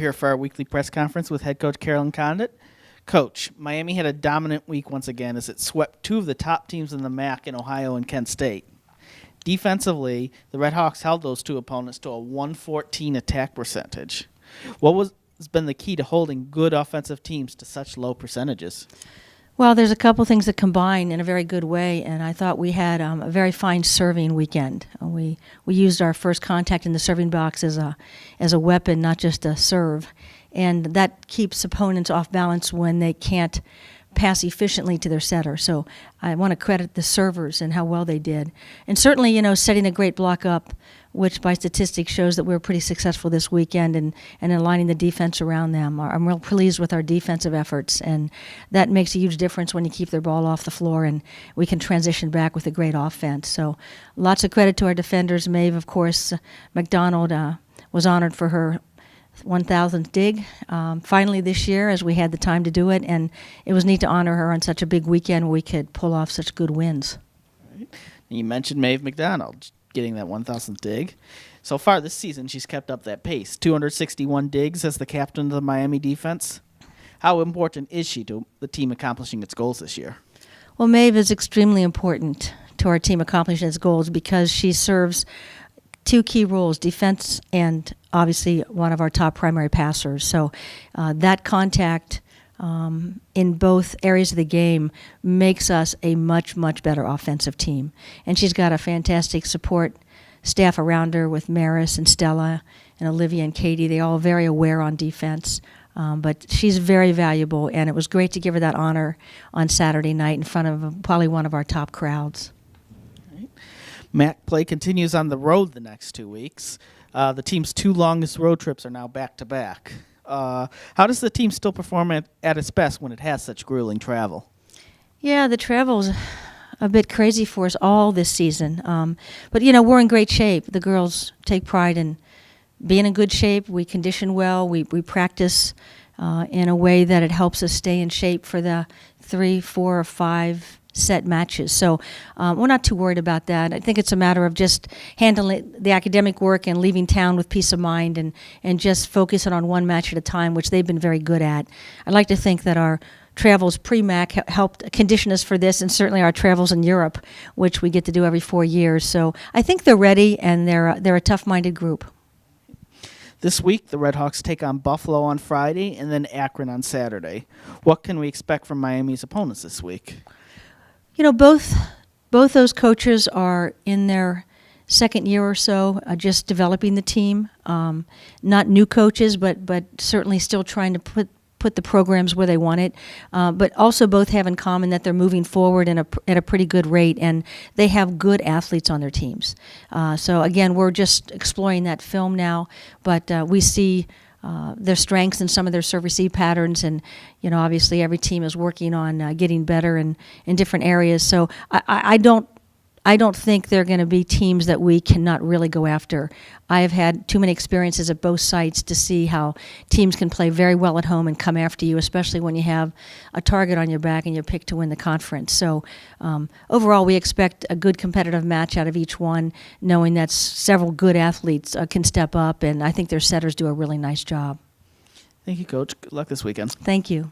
here for our weekly press conference with head coach Carolyn Condit. Coach, Miami had a dominant week once again as it swept two of the top teams in the MAC in Ohio and Kent State. Defensively, the Red Hawks held those two opponents to a 114 attack percentage. What has been the key to holding good offensive teams to such low percentages? Well, there's a couple things that combine in a very good way, and I thought we had a very fine serving weekend. We used our first contact in the serving box as a weapon, not just a serve, and that keeps opponents off balance when they can't pass efficiently to their setter. So I want to credit the servers and how well they did. And certainly, setting a great block up, which by statistics shows that we were pretty successful this weekend and aligning the defense around them. I'm real pleased with our defensive efforts, and that makes a huge difference when you keep their ball off the floor and we can transition back with a great offense. So lots of credit to our defenders. Maeve, of course, McDonald was honored for her 1,000th dig finally this year as we had the time to do it, and it was neat to honor her on such a big weekend where we could pull off such good wins. Right. You mentioned Maeve McDonald getting that 1,000th dig. So far this season, she's kept up that pace. 261 digs as the captain of the Miami defense. How important is she to the team accomplishing its goals this year? Well, Maeve is extremely important to our team accomplishing its goals because she serves two key roles, defense and obviously one of our top primary passers. So that contact in both areas of the game makes us a much, much better offensive team. And she's got a fantastic support staff around her with Maris and Stella and Olivia and Katie. They're all very aware on defense. But she's very valuable, and it was great to give her that honor on Saturday night in front of probably one of our top crowds. Right. MAC play continues on the road the next 2 weeks. The team's two longest road trips are now back-to-back. How does the team still perform at its best when it has such grueling travel? Yeah, the travel's a bit crazy for us all this season. But, we're in great shape. The girls take pride in being in good shape. We condition well. We practice in a way that it helps us stay in shape for the 3, 4, or 5 set matches. So we're not too worried about that. I think it's a matter of just handling the academic work and leaving town with peace of mind and just focusing on one match at a time, which they've been very good at. I'd like to think that our travels pre-MAC helped condition us for this, and certainly our travels in Europe, which we get to do every 4 years. So I think they're ready, and they're a tough-minded group. This week, the Red Hawks take on Buffalo on Friday and then Akron on Saturday. What can we expect from Miami's opponents this week? Both those coaches are in their second year or so, just developing the team. Not new coaches, but certainly still trying to put the programs where they want it. But also both have in common that they're moving forward at a pretty good rate, and they have good athletes on their teams. So again, we're just exploring that film now, but we see their strengths and some of their serve-receive patterns, and obviously every team is working on getting better in different areas. So I don't think they're going to be teams that we cannot really go after. I have had too many experiences at both sites to see how teams can play very well at home and come after you, especially when you have a target on your back and you're picked to win the conference. So overall, we expect a good competitive match out of each one, knowing that several good athletes can step up, and I think their setters do a really nice job. Thank you, Coach. Good luck this weekend. Thank you.